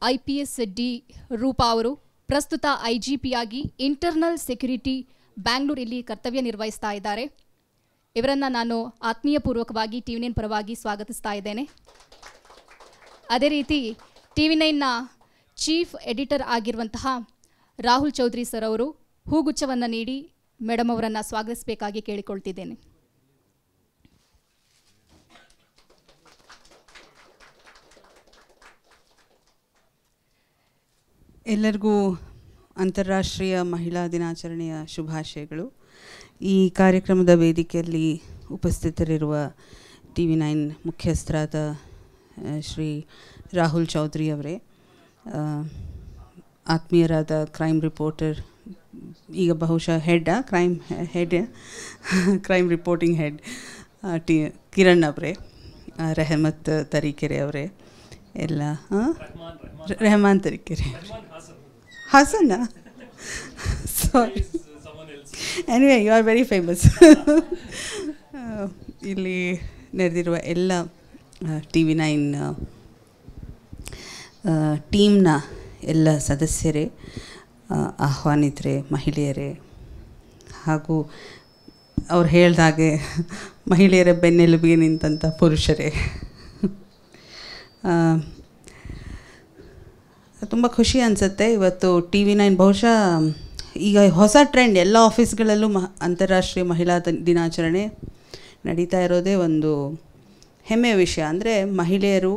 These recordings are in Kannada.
IPS ಡಿ ರೂಪಾ ಅವರು ಪ್ರಸ್ತುತ IGP ಆಗಿ ಇಂಟರ್ನಲ್ ಸೆಕ್ಯೂರಿಟಿ ಬ್ಯಾಂಗ್ಳೂರಲ್ಲಿ ಕರ್ತವ್ಯ ನಿರ್ವಹಿಸ್ತಾ ಇದ್ದಾರೆ. ಇವರನ್ನು ನಾನು ಆತ್ಮೀಯಪೂರ್ವಕವಾಗಿ TV9 ಪರವಾಗಿ ಸ್ವಾಗತಿಸ್ತಾ ಇದ್ದೇನೆ. ಅದೇ ರೀತಿ TV9ನ ಚೀಫ್ ಎಡಿಟರ್ ಆಗಿರುವಂತಹ ರಾಹುಲ್ ಚೌಧರಿ ಸರ್ ಅವರು ಹೂಗುಚ್ಛವನ್ನು ನೀಡಿ ಮೇಡಮ್ ಅವರನ್ನು ಸ್ವಾಗತಿಸಬೇಕಾಗಿ ಕೇಳಿಕೊಳ್ತಿದ್ದೇನೆ. ಎಲ್ಲರಿಗೂ ಅಂತಾರಾಷ್ಟ್ರೀಯ ಮಹಿಳಾ ದಿನಾಚರಣೆಯ ಶುಭಾಶಯಗಳು. ಈ ಕಾರ್ಯಕ್ರಮದ ವೇದಿಕೆಯಲ್ಲಿ ಉಪಸ್ಥಿತರಿರುವ TV9 ಮುಖ್ಯಸ್ಥರಾದ ಶ್ರೀ ರಾಹುಲ್ ಚೌಧರಿ ಅವರೇ, ಆತ್ಮೀಯರಾದ ಕ್ರೈಮ್ ರಿಪೋರ್ಟರ್, ಈಗ ಬಹುಶಃ ಕ್ರೈಮ್ ರಿಪೋರ್ಟಿಂಗ್ ಹೆಡ್ ಕಿರಣ್ ಅವರೇ, ರೆಹಮತ್ ತರೀಕೆರೆ ಅವರೇ, ಎಲ್ಲ Rehman Tarikere, Hassan, sorry, anyway you are very famous. ಇಲ್ಲಿ ನೆರೆದಿರುವ ಎಲ್ಲ TV9 ಟೀಮ್ನ ಎಲ್ಲ ಸದಸ್ಯರೇ, ಆಹ್ವಾನಿತರೇ, ಮಹಿಳೆಯರೇ, ಹಾಗೂ ಅವ್ರು ಹೇಳ್ದಾಗೆ ಮಹಿಳೆಯರ ಬೆನ್ನೆಲುಬಿಗೆ ನಿಂತಂಥ ಪುರುಷರೇ, ತುಂಬ ಖುಷಿ ಅನಿಸುತ್ತೆ. ಇವತ್ತು TV9 ಬಹುಶಃ ಈಗ ಹೊಸ ಟ್ರೆಂಡ್, ಎಲ್ಲ ಆಫೀಸ್ಗಳಲ್ಲೂ ಅಂತಾರಾಷ್ಟ್ರೀಯ ಮಹಿಳಾ ದಿನಾಚರಣೆ ನಡೀತಾ ಇರೋದೇ ಒಂದು ಹೆಮ್ಮೆಯ ವಿಷಯ. ಅಂದರೆ ಮಹಿಳೆಯರು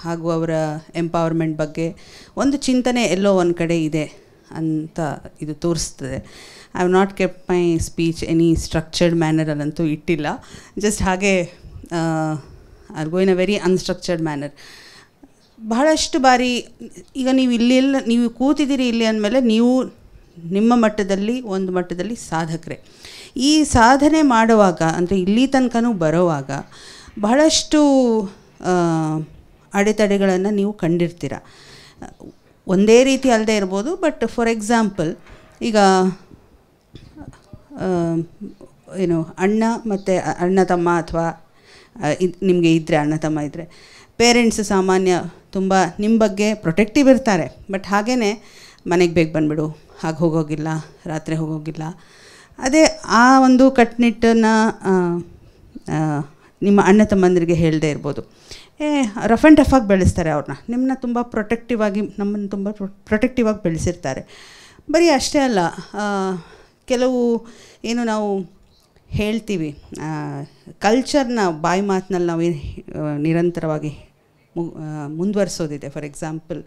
ಹಾಗೂ ಅವರ ಎಂಪವರ್ಮೆಂಟ್ ಬಗ್ಗೆ ಒಂದು ಚಿಂತನೆ ಎಲ್ಲೋ ಒಂದು ಕಡೆ ಇದೆ ಅಂತ ಇದು ತೋರಿಸ್ತದೆ. I have not kept my speech any structured ಮ್ಯಾನರಲ್ಲಂತೂ ಇಟ್ಟಿಲ್ಲ. ಜಸ್ಟ್ ಹಾಗೆ I go in a very unstructured manner. ಬಹಳಷ್ಟು ಬಾರಿ ಈಗ ನೀವು ಕೂತಿದ್ದೀರಿ ಇಲ್ಲಿ ಅಂದಮೇಲೆ ನೀವು ನಿಮ್ಮ ಮಟ್ಟದಲ್ಲಿ ಒಂದು ಮಟ್ಟದಲ್ಲಿ ಸಾಧಕರೇ. ಈ ಸಾಧನೆ ಮಾಡುವಾಗ, ಅಂದರೆ ಇಲ್ಲಿ ತನಕನೂ ಬರೋವಾಗ ಬಹಳಷ್ಟು ಅಡೆತಡೆಗಳನ್ನು ನೀವು ಕಂಡಿರ್ತೀರ. ಒಂದೇ ರೀತಿ ಅಲ್ಲದೆ ಇರ್ಬೋದು, ಬಟ್ ಫಾರ್ ಎಕ್ಸಾಂಪಲ್ ಈಗ ಏನು ಅಣ್ಣ ತಮ್ಮ ಅಥವಾ ನಿಮಗೆ ಇದ್ದರೆ ಅಣ್ಣ ತಮ್ಮ ಇದ್ದರೆ ಪೇರೆಂಟ್ಸ್ ಸಾಮಾನ್ಯ ತುಂಬ ನಿಮ್ಮ ಬಗ್ಗೆ ಪ್ರೊಟೆಕ್ಟಿವ್ ಇರ್ತಾರೆ. ಬಟ್ ಹಾಗೇ ಮನೆಗೆ ಬೇಗ ಬಂದುಬಿಡು, ಹಾಗೆ ಹೋಗೋಗಿಲ್ಲ, ರಾತ್ರಿ ಹೋಗೋಗಿಲ್ಲ. ಅದೇ ಆ ಒಂದು ಕಟ್ಟುನಿಟ್ಟನ್ನು ನಿಮ್ಮ ಅಣ್ಣ ತಮ್ಮಂದಿರಿಗೆ ಹೇಳದೇ ಇರ್ಬೋದು. ರಫ್ ಆ್ಯಂಡ್ ಟಫ್ ಆಗಿ ಬೆಳೆಸ್ತಾರೆ ಅವ್ರನ್ನ, ನಮ್ಮನ್ನು ತುಂಬ ನಮ್ಮನ್ನು ತುಂಬ ಪ್ರೊಟೆಕ್ಟಿವ್ ಆಗಿ ಬೆಳೆಸಿರ್ತಾರೆ. ಬರೀ ಅಷ್ಟೇ ಅಲ್ಲ, ಕೆಲವು ಏನು ನಾವು ಹೇಳ್ತೀವಿ ಕಲ್ಚರ್ನ ಬಾಯಿ ಮಾತಿನಲ್ಲಿ ನಾವು ನಿರಂತರವಾಗಿ ಮುಂದುವರಿಸೋದಿದೆ. ಫಾರ್ ಎಕ್ಸಾಂಪಲ್,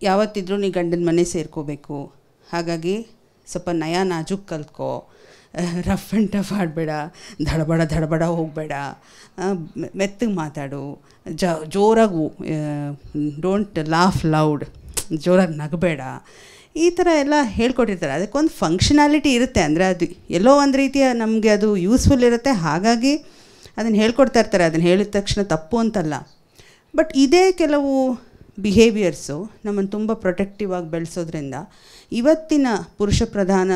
ಯಾವತ್ತಿದ್ರೂ ನೀ ಗಂಡನ ಮನೆ ಸೇರ್ಕೋಬೇಕು, ಹಾಗಾಗಿ ಸ್ವಲ್ಪ ನಯ ನಾಜೂಕ್ ಕಲ್ತ್ಕೋ, ರಫ್ ಆ್ಯಂಡ್ ಟಫ್ ಆಡಬೇಡ, ದಡಬಡ ಹೋಗಬೇಡ, ಮೆತ್ತಗೆ ಮಾತಾಡು, ಜೋರಾಗಿ ಡೋಂಟ್ ಲಾಫ್ ಲೌಡ್, ಜೋರಾಗಿ ನಗಬೇಡ, ಈ ಥರ ಎಲ್ಲ ಹೇಳ್ಕೊಟ್ಟಿರ್ತಾರೆ. ಅದಕ್ಕೊಂದು ಫಂಕ್ಷನಾಲಿಟಿ ಇರುತ್ತೆ. ಅಂದರೆ ಅದು ಎಲ್ಲೋ ಒಂದು ರೀತಿಯ ನಮಗೆ ಅದು ಯೂಸ್ಫುಲ್ ಇರುತ್ತೆ, ಹಾಗಾಗಿ ಅದನ್ನು ಹೇಳ್ಕೊಡ್ತಾ ಇರ್ತಾರೆ. ಅದನ್ನು ಹೇಳಿದ ತಕ್ಷಣ ತಪ್ಪು ಅಂತಲ್ಲ. ಬಟ್ ಇದೇ ಕೆಲವು ಬಿಹೇವಿಯರ್ಸು ನಮ್ಮನ್ನು ತುಂಬ ಪ್ರೊಟೆಕ್ಟಿವ್ ಆಗಿ ಬೆಳೆಸೋದ್ರಿಂದ ಇವತ್ತಿನ ಪುರುಷ ಪ್ರಧಾನ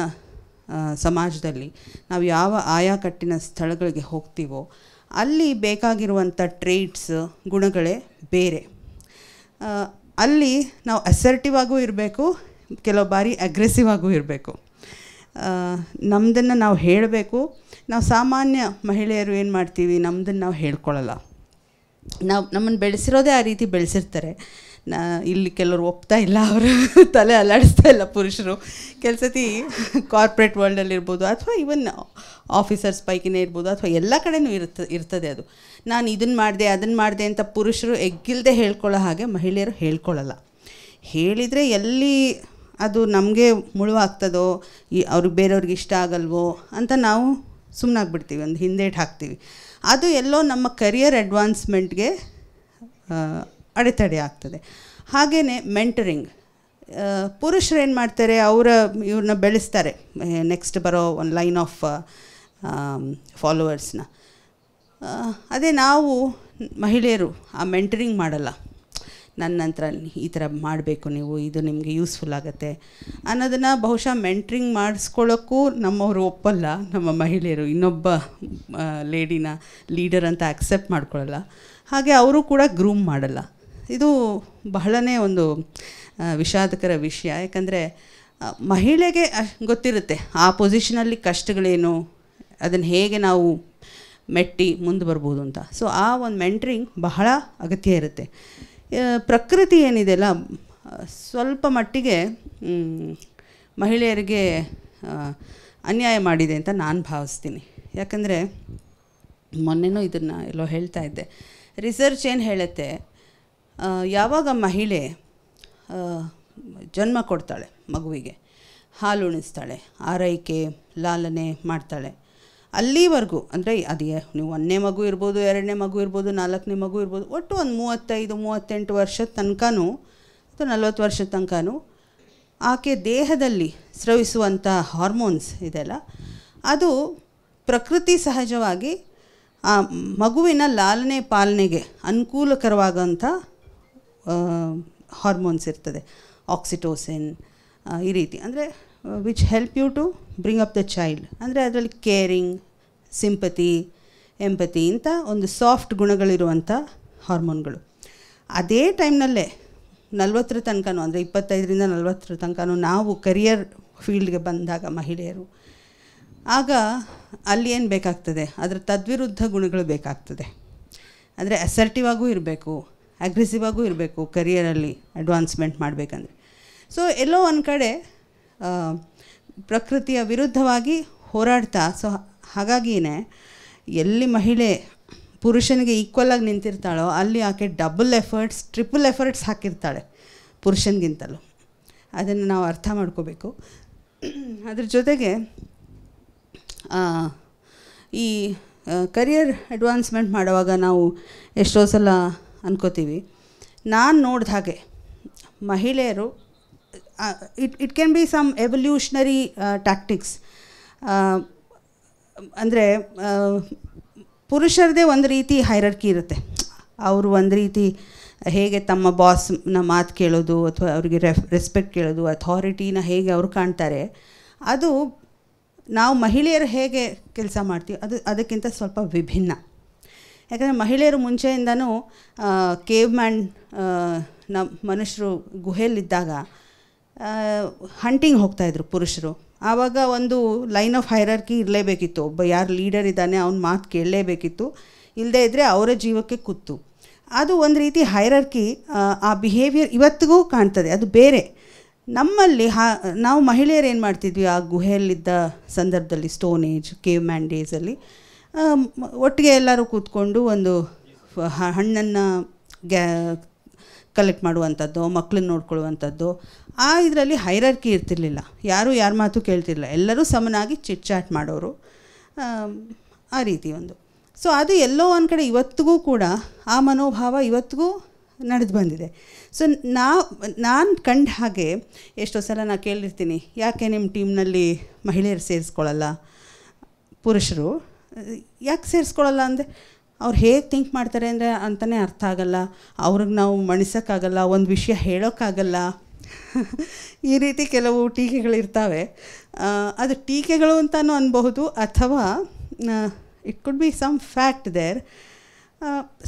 ಸಮಾಜದಲ್ಲಿ ನಾವು ಯಾವ ಆಯಾಕಟ್ಟಿನ ಸ್ಥಳಗಳಿಗೆ ಹೋಗ್ತೀವೋ ಅಲ್ಲಿ ಬೇಕಾಗಿರುವಂಥ ಟ್ರೇಟ್ಸ್, ಗುಣಗಳೇ ಬೇರೆ. ಅಲ್ಲಿ ನಾವು ಅಸರ್ಟಿವ್ ಆಗೂ ಇರಬೇಕು, ಕೆಲವು ಬಾರಿ ಅಗ್ರೆಸಿವ್ ಆಗೂ ಇರಬೇಕು. ನಮ್ಮದನ್ನು ನಾವು ಹೇಳಬೇಕು. ನಾವು ಸಾಮಾನ್ಯ ಮಹಿಳೆಯರು ಏನು ಮಾಡ್ತೀವಿ, ನಮ್ಮದನ್ನು ನಾವು ಹೇಳ್ಕೊಳ್ಳಲ್ಲ. ನಮ್ಮನ್ನು ಬೆಳೆಸಿರೋದೇ ಆ ರೀತಿ ಬೆಳೆಸಿರ್ತಾರೆ. ಇಲ್ಲಿ ಕೆಲವರು ಒಪ್ತಾ ಇಲ್ಲ, ಅವರು ತಲೆ ಅಲ್ಲಾಡಿಸ್ತಾ ಇಲ್ಲ ಪುರುಷರು. ಕೆಲವು ಸತಿ ಕಾರ್ಪೊರೇಟ್ ವರ್ಲ್ಡಲ್ಲಿರ್ಬೋದು, ಅಥವಾ ಈವನ್ ಆಫೀಸರ್ಸ್ ಪೈಕಿನೇ ಇರ್ಬೋದು, ಅಥವಾ ಎಲ್ಲ ಕಡೆನೂ ಇರ್ತದೆ ಅದು. ನಾನು ಇದನ್ನು ಮಾಡಿದೆ ಅದನ್ನು ಮಾಡಿದೆ ಅಂತ ಪುರುಷರು ಎಗ್ಗಿಲ್ಲದೆ ಹೇಳ್ಕೊಳ್ಳೋ ಹಾಗೆ ಮಹಿಳೆಯರು ಹೇಳ್ಕೊಳ್ಳಲ್ಲ. ಹೇಳಿದರೆ ಎಲ್ಲಿ ಅದು ನಮಗೆ ಮುಳುವಾಗ್ತದೋ, ಅವ್ರಿಗೆ ಬೇರೆಯವ್ರಿಗೆ ಇಷ್ಟ ಆಗಲ್ವೋ ಅಂತ ನಾವು ಸುಮ್ಮನಾಗ್ಬಿಡ್ತೀವಿ, ಒಂದು ಹಿಂದೇಟು ಹಾಕ್ತೀವಿ. ಅದು ಎಲ್ಲೋ ನಮ್ಮ ಕರಿಯರ್ ಅಡ್ವಾನ್ಸ್ಮೆಂಟ್ಗೆ ಅಡೆತಡೆ ಆಗ್ತದೆ. ಹಾಗೆಯೇ ಮೆಂಟರಿಂಗ್, ಪುರುಷರು ಏನು ಮಾಡ್ತಾರೆ, ಇವ್ರನ್ನ ಬೆಳೆಸ್ತಾರೆ, ನೆಕ್ಸ್ಟ್ ಬರೋ ಒಂದು ಲೈನ್ ಆಫ್ ಫಾಲೋವರ್ಸ್ನ. ಅದೇ ನಾವು ಮಹಿಳೆಯರು ಆ ಮೆಂಟರಿಂಗ್ ಮಾಡಲ್ಲ. ನನ್ನ ನಂತರ ಈ ಥರ ಮಾಡಬೇಕು ನೀವು, ಇದು ನಿಮಗೆ ಯೂಸ್ಫುಲ್ ಆಗುತ್ತೆ ಅನ್ನೋದನ್ನು ಬಹುಶಃ ಮೆಂಟ್ರಿಂಗ್ ಮಾಡಿಸ್ಕೊಳ್ಳೋಕ್ಕೂ ನಮ್ಮವರು ಒಪ್ಪಲ್ಲ. ನಮ್ಮ ಮಹಿಳೆಯರು ಇನ್ನೊಬ್ಬ ಲೇಡಿನ ಲೀಡರ್ ಅಂತ ಆಕ್ಸೆಪ್ಟ್ ಮಾಡ್ಕೊಳ್ಳಲ್ಲ. ಹಾಗೆ ಅವರು ಕೂಡ ಗ್ರೂಮ್ ಮಾಡಲ್ಲ. ಇದು ಬಹಳನೇ ಒಂದು ವಿಷಾದಕರ ವಿಷಯ. ಯಾಕಂದರೆ ಮಹಿಳೆಗೆ ಗೊತ್ತಿರುತ್ತೆ ಆ ಪೊಸಿಷನಲ್ಲಿ ಕಷ್ಟಗಳೇನು, ಅದನ್ನು ಹೇಗೆ ನಾವು ಮೆಟ್ಟಿ ಮುಂದೆ ಬರ್ಬೋದು ಅಂತ. ಸೊ ಆ ಒಂದು ಮೆಂಟ್ರಿಂಗ್ ಬಹಳ ಅಗತ್ಯ ಇರುತ್ತೆ. ಪ್ರಕೃತಿ ಏನಿದೆಯಲ್ಲ, ಸ್ವಲ್ಪ ಮಟ್ಟಿಗೆ ಮಹಿಳೆಯರಿಗೆ ಅನ್ಯಾಯ ಮಾಡಿದೆ ಅಂತ ನಾನು ಭಾವಿಸ್ತೀನಿ. ಯಾಕಂದರೆ ಮೊನ್ನೆನೂ ಇದನ್ನು ಎಲ್ಲೋ ಹೇಳ್ತಾ ಇದ್ದೆ, ರಿಸರ್ಚ್ ಏನು ಹೇಳುತ್ತೆ, ಯಾವಾಗ ಮಹಿಳೆ ಜನ್ಮ ಕೊಡ್ತಾಳೆ, ಮಗುವಿಗೆ ಹಾಲು ಉಣಿಸ್ತಾಳೆ, ಆರೈಕೆ ಲಾಲನೆ ಮಾಡ್ತಾಳೆ, ಅಲ್ಲಿವರೆಗೂ ಅಂದರೆ ಅದು ನೀವು 1ನೇ ಮಗು ಇರ್ಬೋದು, 2ನೇ ಮಗು ಇರ್ಬೋದು, 4ನೇ ಮಗು ಇರ್ಬೋದು, ಒಟ್ಟು ಒಂದು 35-38 ವರ್ಷದ ತನಕನೂ ಅಥವಾ 40 ವರ್ಷದ ತನಕನೂ ಆಕೆ ದೇಹದಲ್ಲಿ ಸ್ರವಿಸುವಂಥ ಹಾರ್ಮೋನ್ಸ್ ಇದೆಲ್ಲ, ಅದು ಪ್ರಕೃತಿ ಸಹಜವಾಗಿ ಆ ಮಗುವಿನ ಲಾಲನೆ ಪಾಲನೆಗೆ ಅನುಕೂಲಕರವಾದಂಥ ಹಾರ್ಮೋನ್ಸ್ ಇರ್ತದೆ. ಆಕ್ಸಿಟೋಸಿನ್ ಈ ರೀತಿ, ಅಂದರೆ which help you to bring up the child. ಅಂದರೆ ಅದರಲ್ಲಿ ಕೇರಿಂಗ್, ಸಿಂಪತಿ, ಎಂಪತಿ ಇಂಥ ಒಂದು ಸಾಫ್ಟ್ ಗುಣಗಳಿರುವಂಥ ಹಾರ್ಮೋನ್ಗಳು. ಅದೇ ಟೈಮ್ನಲ್ಲೇ 40ರ ತನಕನೂ, ಅಂದರೆ 25ರಿಂದ 40ರ ತನಕನೂ ನಾವು ಕರಿಯರ್ ಫೀಲ್ಡ್ಗೆ ಬಂದಾಗ ಮಹಿಳೆಯರು, ಆಗ ಅಲ್ಲಿ ಏನು ಬೇಕಾಗ್ತದೆ, ಅದರ ತದ್ವಿರುದ್ಧ ಗುಣಗಳು ಬೇಕಾಗ್ತದೆ. ಅಂದರೆ ಅಸರ್ಟಿವ್ ಆಗೂ ಇರಬೇಕು, ಅಗ್ರೆಸಿವ್ ಆಗೂ ಇರಬೇಕು ಕರಿಯರಲ್ಲಿ ಅಡ್ವಾನ್ಸ್ಮೆಂಟ್ ಮಾಡಬೇಕಂದ್ರೆ. ಸೊ ಎಲ್ಲೋ ಒಂದು ಕಡೆ ಪ್ರಕೃತಿಯ ವಿರುದ್ಧವಾಗಿ ಹೋರಾಡ್ತಾ, ಸೊ ಹಾಗಾಗಿಯೇ ಎಲ್ಲಿ ಮಹಿಳೆ ಪುರುಷನಿಗೆ ಈಕ್ವಲಾಗಿ ನಿಂತಿರ್ತಾಳೋ ಅಲ್ಲಿ ಆಕೆ ಡಬಲ್ ಎಫರ್ಟ್ಸ್, ಟ್ರಿಪಲ್ ಎಫರ್ಟ್ಸ್ ಹಾಕಿರ್ತಾಳೆ ಪುರುಷನಿಗಿಂತಲೂ. ಅದನ್ನು ನಾವು ಅರ್ಥ ಮಾಡ್ಕೋಬೇಕು. ಅದ್ರ ಜೊತೆಗೆ ಈ ಕರಿಯರ್ ಅಡ್ವಾನ್ಸ್ಮೆಂಟ್ ಮಾಡುವಾಗ ನಾವು ಎಷ್ಟೋ ಸಲ ಅನ್ಕೋತೀವಿ, ನಾನು ನೋಡಿದ ಹಾಗೆ ಮಹಿಳೆಯರು it can be some evolutionary tactics. ಅಂದರೆ ಪುರುಷರದೇ ಒಂದು ರೀತಿ ಹೈರಾರ್ಕಿ ಇರುತ್ತೆ. ಅವರು ಒಂದು ರೀತಿ ಹೇಗೆ ತಮ್ಮ ಬಾಸ್ನ ಮಾತು ಕೇಳೋದು ಅಥವಾ ಅವರಿಗೆ ರೆಸ್ಪೆಕ್ಟ್ ಕೇಳೋದು, ಅಥಾರಿಟಿನ ಹೇಗೆ ಅವರು ಕಾಣ್ತಾರೆ, ಅದು ನಾವು ಮಹಿಳೆಯರು ಹೇಗೆ ಕೆಲಸ ಮಾಡ್ತೀವಿ ಅದಕ್ಕಿಂತ ಸ್ವಲ್ಪ ವಿಭಿನ್ನ. ಯಾಕಂದರೆ ಮಹಿಳೆಯರು ಮುಂಚೆಯಿಂದನೂ ಕೇವ್ ಮ್ಯಾನ್ ಮನುಷ್ಯರು ಗುಹೆಯಲ್ಲಿದ್ದಾಗ ಹಂಟಿಂಗ್ ಹೋಗ್ತಾಯಿದ್ರು ಪುರುಷರು. ಆವಾಗ ಒಂದು ಲೈನ್ ಆಫ್ ಹೈರಾರ್ಕಿ ಇರಲೇಬೇಕಿತ್ತು. ಒಬ್ಬ ಯಾರು ಲೀಡರ್ ಇದ್ದಾನೆ ಅವನ ಮಾತು ಕೇಳಲೇಬೇಕಿತ್ತು, ಇಲ್ಲದೇ ಇದ್ದರೆ ಅವರ ಜೀವಕ್ಕೆ ಕುತ್ತು. ಅದು ಒಂದು ರೀತಿ ಹೈರಾರ್ಕಿ. ಆ ಬಿಹೇವಿಯರ್ ಇವತ್ತಿಗೂ ಕಾಣ್ತದೆ, ಅದು ಬೇರೆ. ನಮ್ಮಲ್ಲಿ ನಾವು ಮಹಿಳೆಯರು ಏನು ಮಾಡ್ತಿದ್ವಿ ಆ ಗುಹೆಯಲ್ಲಿದ್ದ ಸಂದರ್ಭದಲ್ಲಿ, ಸ್ಟೋನ್ ಏಜ್, ಕೇವ್ ಮ್ಯಾನ್ ಡೇಸಲ್ಲಿ, ಒಟ್ಟಿಗೆ ಎಲ್ಲರೂ ಕೂತ್ಕೊಂಡು ಒಂದು ಹಣ್ಣನ್ನು ಕಲೆಕ್ಟ್ ಮಾಡುವಂಥದ್ದು, ಮಕ್ಕಳನ್ನ ನೋಡ್ಕೊಳ್ಳುವಂಥದ್ದು. ಇದರಲ್ಲಿ ಹೈರಾರ್ಕಿ ಇರ್ತಿರ್ಲಿಲ್ಲ, ಯಾರೂ ಯಾರ ಮಾತು ಕೇಳ್ತಿರಲಿಲ್ಲ, ಎಲ್ಲರೂ ಸಮನಾಗಿ ಚಿಟ್ ಚಾಟ್ ಮಾಡೋರು, ಆ ರೀತಿ ಒಂದು. ಸೊ ಅದು ಎಲ್ಲೋ ಒಂದು ಕಡೆ ಇವತ್ತಿಗೂ ಕೂಡ ಆ ಮನೋಭಾವ ಇವತ್ತಿಗೂ ನಡೆದು ಬಂದಿದೆ. ಸೊ ನಾನು ಕಂಡ ಹಾಗೆ ಎಷ್ಟೋ ಸಲ ನಾನು ಕೇಳಿರ್ತೀನಿ, ಯಾಕೆ ನಿಮ್ಮ ಟೀಮ್ನಲ್ಲಿ ಮಹಿಳೆಯರು ಸೇರಿಸ್ಕೊಳ್ಳಲ್ಲ, ಪುರುಷರು ಯಾಕೆ ಸೇರಿಸ್ಕೊಳ್ಳಲ್ಲ ಅಂದರೆ, ಅವ್ರು ಹೇಗೆ ಥಿಂಕ್ ಮಾಡ್ತಾರೆ ಅಂದರೆ ಅಂತಲೇ ಅರ್ಥ ಆಗಲ್ಲ, ಅವ್ರಿಗೆ ನಾವು ಮಣಿಸೋಕ್ಕಾಗಲ್ಲ, ಒಂದು ವಿಷಯ ಹೇಳೋಕ್ಕಾಗಲ್ಲ, ಈ ರೀತಿ ಕೆಲವು ಟೀಕೆಗಳಿರ್ತವೆ. ಅದು ಟೀಕೆಗಳು ಅಂತಲೂ ಅನ್ಬಹುದು, ಅಥವಾ it could be some fact there.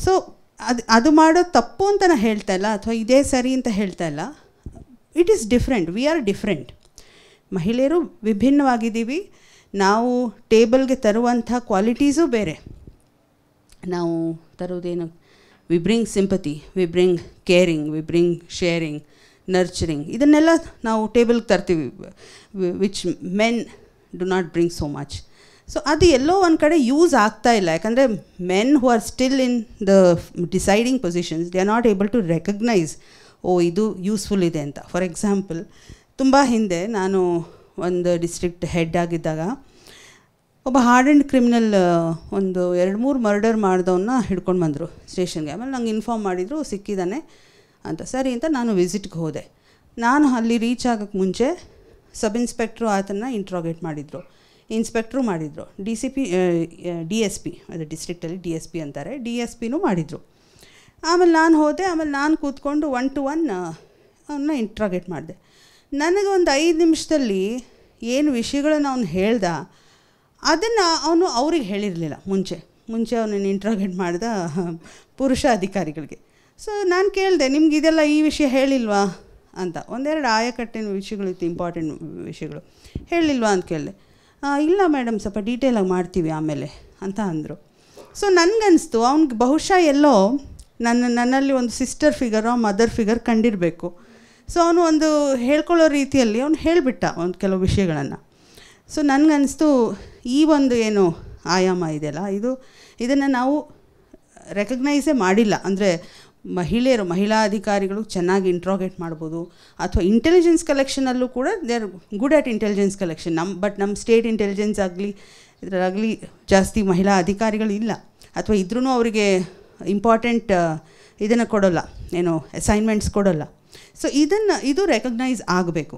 So ಅದು ಮಾಡೋ ತಪ್ಪು ಅಂತ ನಾನು ಹೇಳ್ತಾ ಇಲ್ಲ, ಅಥವಾ ಇದೇ ಸರಿ ಅಂತ ಹೇಳ್ತಾ ಇಲ್ಲ. It is different, we are different. ಮಹಿಳೆಯರು ವಿಭಿನ್ನವಾಗಿದ್ದೀವಿ. ನಾವು ಟೇಬಲ್ಗೆ ತರುವಂಥ ಕ್ವಾಲಿಟೀಸು ಬೇರೆ. ನಾವು ತರೋದೇನು, we bring sympathy, we bring caring, we bring sharing, nurturing, ಇದನ್ನೆಲ್ಲ ನಾವು ಟೇಬಲ್ಗೆ ತರ್ತೀವಿ, which men do not bring so much. So ಅದು ಎಲ್ಲೋ ಒಂದು ಕಡೆ ಯೂಸ್ ಆಗ್ತಾ ಇಲ್ಲ. ಯಾಕಂದರೆ men who are still in the deciding positions, they are not able to recognise, ಇದು ಯೂಸ್ಫುಲ್ ಇದೆ ಅಂತ. ಫಾರ್ ಎಕ್ಸಾಂಪಲ್, ತುಂಬ ಹಿಂದೆ ನಾನು ಒಂದು ಡಿಸ್ಟ್ರಿಕ್ಟ್ ಹೆಡ್ ಆಗಿದ್ದಾಗ ಒಬ್ಬ ಹಾರ್ಡೆಂಡ್ ಕ್ರಿಮಿನಲ್ ಒಂದು 2-3 ಮರ್ಡರ್ ಮಾಡಿದವನ್ನ ಹಿಡ್ಕೊಂಡು ಬಂದರು ಸ್ಟೇಷನ್ಗೆ. ಆಮೇಲೆ ನಂಗೆ ಇನ್ಫಾರ್ಮ್ ಮಾಡಿದರು ಸಿಕ್ಕಿದ್ದಾನೆ ಅಂತ. ಸರಿ ಅಂತ ನಾನು ವಿಸಿಟ್ಗೆ ಹೋದೆ. ನಾನು ಅಲ್ಲಿ ರೀಚ್ ಆಗೋಕ್ಕೆ ಮುಂಚೆ ಸಬ್ ಇನ್ಸ್ಪೆಕ್ಟ್ರು ಆತನ ಇಂಟ್ರೋಗೇಟ್ ಮಾಡಿದರು, ಇನ್ಸ್ಪೆಕ್ಟ್ರು ಮಾಡಿದರು, ಡಿ ಎಸ್ ಪಿ, ಅದು ಡಿಸ್ಟ್ರಿಕ್ಟಲ್ಲಿ ಡಿ ಎಸ್ ಪಿ ಅಂತಾರೆ, ಡಿ ಎಸ್ ಪಿನೂ ಮಾಡಿದರು. ಆಮೇಲೆ ನಾನು ಹೋದೆ. ಆಮೇಲೆ ನಾನು ಕೂತ್ಕೊಂಡು 1 to 1 ಅವನ್ನ ಇಂಟ್ರೋಗೇಟ್ ಮಾಡಿದೆ. ನನಗೆ ಒಂದು 5 ನಿಮಿಷದಲ್ಲಿ ಏನು ವಿಷಯಗಳನ್ನು ಅವನು ಹೇಳ್ದ ಅದನ್ನು ಅವನು ಅವ್ರಿಗೆ ಹೇಳಿರಲಿಲ್ಲ. ಮುಂಚೆ ಅವನನ್ನು ಇಂಟ್ರೋಗೇಟ್ ಮಾಡಿದ ಪುರುಷ ಅಧಿಕಾರಿಗಳಿಗೆ. ಸೊ ನಾನು ಕೇಳಿದೆ, ನಿಮ್ಗೆ ಇದೆಲ್ಲ ಈ ವಿಷಯ ಹೇಳಿಲ್ವಾ ಅಂತ. ಒಂದೆರಡು ಆಯಕಟ್ಟಿನ ವಿಷಯಗಳಿತ್ತು, ಇಂಪಾರ್ಟೆಂಟ್ ವಿಷಯಗಳು. ಹೇಳಿಲ್ವಾ ಅಂತ ಕೇಳಿದೆ. ಇಲ್ಲ ಮೇಡಮ್, ಸ್ವಲ್ಪ ಡೀಟೇಲಾಗಿ ಮಾಡ್ತೀವಿ ಆಮೇಲೆ ಅಂತ ಅಂದರು. ಸೊ ನನಗನ್ನಿಸ್ತು ಅವ್ನಿಗೆ ಬಹುಶಃ ಎಲ್ಲೋ ನನ್ನಲ್ಲಿ ಒಂದು ಸಿಸ್ಟರ್ ಫಿಗರೋ ಮದರ್ ಫಿಗರ್ ಕಂಡಿರಬೇಕು. ಸೊ ಅವನು ಒಂದು ಹೇಳ್ಕೊಳ್ಳೋ ರೀತಿಯಲ್ಲಿ ಅವನು ಹೇಳಿಬಿಟ್ಟ ಒಂದು ಕೆಲವು ವಿಷಯಗಳನ್ನು. ಸೊ ನನಗನ್ನಿಸ್ತು ಈ ಒಂದು ಏನು ಆಯಾಮ ಇದೆಯಲ್ಲ, ಇದನ್ನು ನಾವು ರೆಕಗ್ನೈಸೇ ಮಾಡಿಲ್ಲ. ಅಂದರೆ ಮಹಿಳಾ ಅಧಿಕಾರಿಗಳು ಚೆನ್ನಾಗಿ ಇಂಟ್ರೋಗೇಟ್ ಮಾಡ್ಬೋದು, ಅಥವಾ ಇಂಟೆಲಿಜೆನ್ಸ್ ಕಲೆಕ್ಷನಲ್ಲೂ ಕೂಡ they are good at intelligence collection. ನಮ್ಮ ಸ್ಟೇಟ್ ಇಂಟೆಲಿಜೆನ್ಸ್ ಆಗಲಿ ಇದರಾಗಲಿ ಜಾಸ್ತಿ ಮಹಿಳಾ ಅಧಿಕಾರಿಗಳು ಇಲ್ಲ, ಅಥವಾ ಇದ್ರೂ ಅವರಿಗೆ ಇಂಪಾರ್ಟೆಂಟ್ ಇದನ್ನು ಕೊಡೋಲ್ಲ, ಏನು ಅಸೈನ್ಮೆಂಟ್ಸ್ ಕೊಡೋಲ್ಲ. ಸೊ ಇದು ರೆಕಗ್ನೈಸ್ ಆಗಬೇಕು.